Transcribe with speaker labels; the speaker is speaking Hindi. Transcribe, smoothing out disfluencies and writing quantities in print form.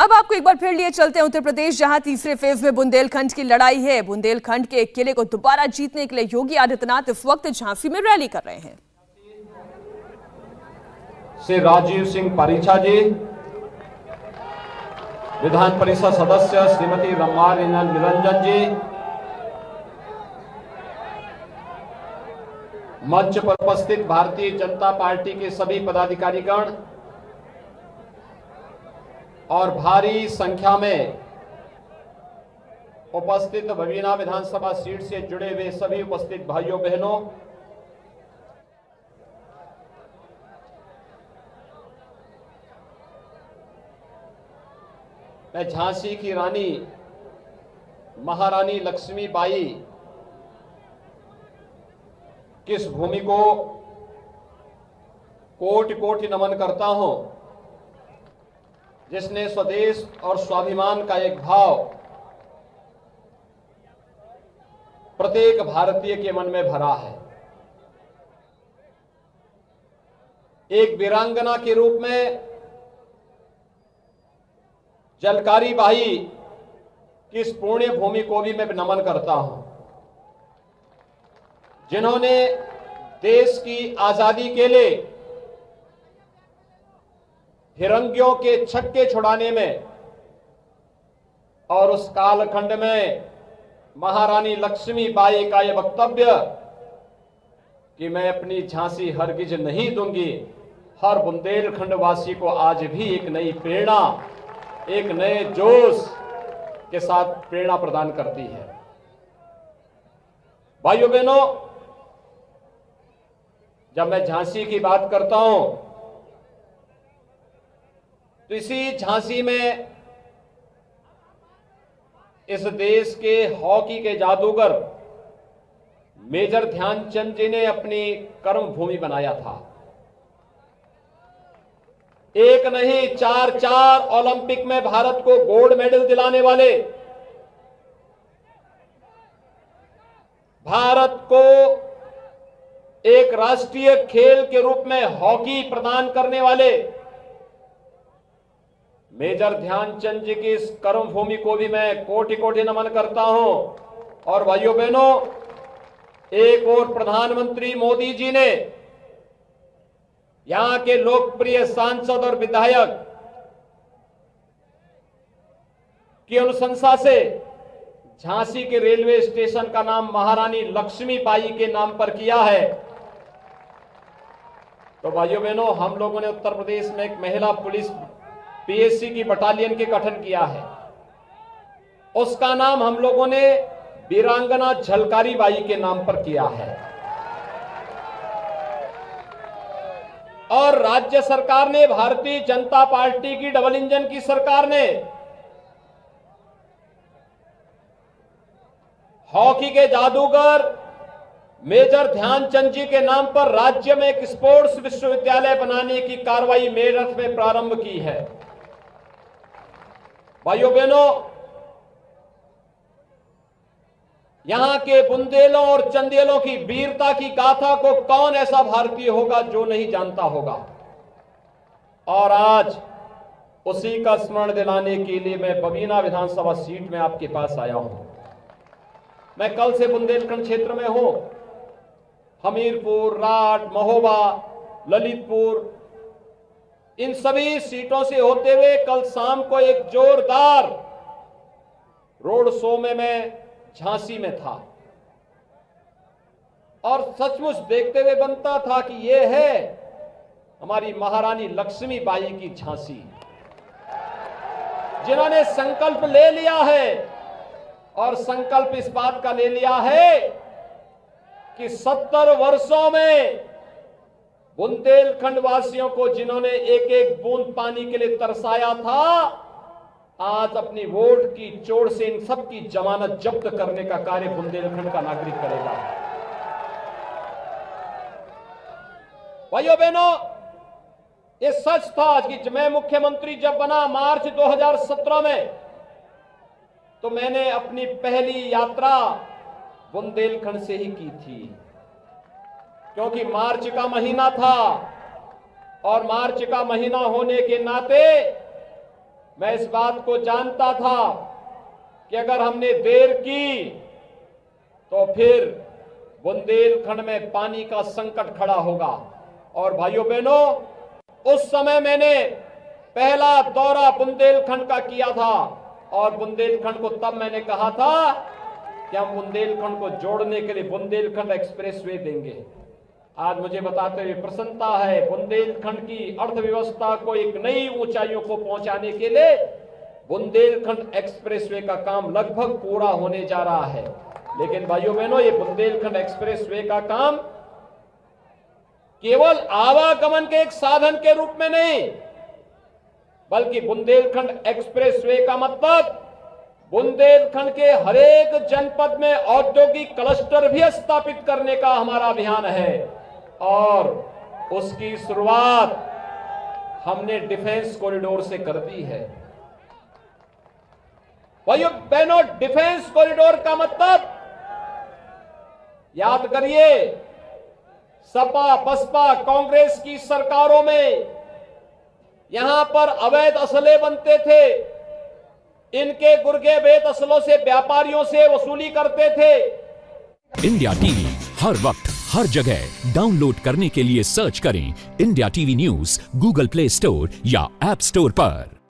Speaker 1: अब आपको एक बार फिर लिए चलते हैं उत्तर प्रदेश, जहां तीसरे फेज में बुंदेलखंड की लड़ाई है। बुंदेलखंड के किले को दोबारा जीतने के लिए योगी आदित्यनाथ इस वक्त झांसी में रैली कर रहे हैं।
Speaker 2: श्री राजीव सिंह परिछा जी, विधान परिषद सदस्य श्रीमती रमा निरंजन जी, मंच पर उपस्थित भारतीय जनता पार्टी के सभी पदाधिकारीगण और भारी संख्या में उपस्थित बबीना विधानसभा सीट से जुड़े हुए सभी उपस्थित भाइयों बहनों, मैं झांसी की रानी महारानी लक्ष्मीबाई की इस भूमि को कोटि कोटि नमन करता हूं, जिसने स्वदेश और स्वाभिमान का एक भाव प्रत्येक भारतीय के मन में भरा है। एक वीरांगना के रूप में जलकारी बाई की इस पुण्य भूमि को भी मैं नमन करता हूं, जिन्होंने देश की आजादी के लिए फिरंगियों के छक्के छुड़ाने में और उस कालखंड में महारानी लक्ष्मीबाई का यह वक्तव्य कि मैं अपनी झांसी हरगिज नहीं दूंगी, हर बुंदेलखंड वासी को आज भी एक नई प्रेरणा, एक नए जोश के साथ प्रेरणा प्रदान करती है। भाइयों बहनों, जब मैं झांसी की बात करता हूं तो इसी झांसी में इस देश के हॉकी के जादूगर मेजर ध्यानचंद जी ने अपनी कर्म भूमि बनाया था। एक नहीं, चार ओलंपिक में भारत को गोल्ड मेडल दिलाने वाले, भारत को एक राष्ट्रीय खेल के रूप में हॉकी प्रदान करने वाले मेजर ध्यानचंद जी की इस कर्म भूमि को भी मैं कोटि कोटि नमन करता हूं। और भाइयों बहनों, एक और प्रधानमंत्री मोदी जी ने यहां के लोकप्रिय सांसद और विधायक की अनुशंसा से झांसी के रेलवे स्टेशन का नाम महारानी लक्ष्मीबाई के नाम पर किया है। तो भाइयों बहनों, हम लोगों ने उत्तर प्रदेश में एक महिला पुलिस पीएससी की बटालियन के गठन किया है, उसका नाम हम लोगों ने वीरांगना झलकारी बाई के नाम पर किया है। और राज्य सरकार ने, भारतीय जनता पार्टी की डबल इंजन की सरकार ने हॉकी के जादूगर मेजर ध्यानचंद जी के नाम पर राज्य में एक स्पोर्ट्स विश्वविद्यालय बनाने की कार्रवाई मेरठ में प्रारंभ की है। भाइयों बहनों, यहां के बुंदेलों और चंदेलों की वीरता की गाथा को कौन ऐसा भारतीय होगा जो नहीं जानता होगा। और आज उसी का स्मरण दिलाने के लिए मैं बबीना विधानसभा सीट में आपके पास आया हूं। मैं कल से बुंदेलखंड क्षेत्र में हूं। हमीरपुर, राट, महोबा, ललितपुर, इन सभी सीटों से होते हुए कल शाम को एक जोरदार रोड शो में मैं झांसी में था। और सचमुच देखते हुए बनता था कि यह है हमारी महारानी लक्ष्मीबाई की झांसी, जिन्होंने संकल्प ले लिया है। और संकल्प इस बात का ले लिया है कि 70 वर्षों में बुंदेलखंड वासियों को जिन्होंने एक एक बूंद पानी के लिए तरसाया था, आज अपनी वोट की चोट से इन सब की जमानत जब्त करने का कार्य बुंदेलखंड का नागरिक करेगा। भाइयों बहनों, ये सच था कि मैं मुख्यमंत्री जब बना मार्च 2017 में, तो मैंने अपनी पहली यात्रा बुंदेलखंड से ही की थी, क्योंकि मार्च का महीना था और मार्च का महीना होने के नाते मैं इस बात को जानता था कि अगर हमने देर की तो फिर बुंदेलखंड में पानी का संकट खड़ा होगा। और भाइयों बहनों, उस समय मैंने पहला दौरा बुंदेलखंड का किया था और बुंदेलखंड को तब मैंने कहा था कि हम बुंदेलखंड को जोड़ने के लिए बुंदेलखंड एक्सप्रेसवे देंगे। आज मुझे बताते हुए प्रसन्नता है, बुंदेलखंड की अर्थव्यवस्था को एक नई ऊंचाइयों को पहुंचाने के लिए बुंदेलखंड एक्सप्रेसवे का काम लगभग पूरा होने जा रहा है। लेकिन भाइयों बहनों, ये बुंदेलखंड एक्सप्रेसवे का काम केवल आवागमन के एक साधन के रूप में नहीं, बल्कि बुंदेलखंड एक्सप्रेसवे का मतलब बुंदेलखंड के हरेक जनपद में औद्योगिक क्लस्टर भी स्थापित करने का हमारा अभियान है। और उसकी शुरुआत हमने डिफेंस कॉरिडोर से कर दी है। भाइयों बहनों, डिफेंस कॉरिडोर का मतलब याद करिए, सपा बसपा कांग्रेस की सरकारों में यहां पर अवैध असले बनते थे, इनके गुर्गे बेत असलों से व्यापारियों से वसूली करते थे।
Speaker 3: इंडिया टीवी हर वक्त हर जगह डाउनलोड करने के लिए सर्च करें India TV news Google play store या ऐप स्टोर पर।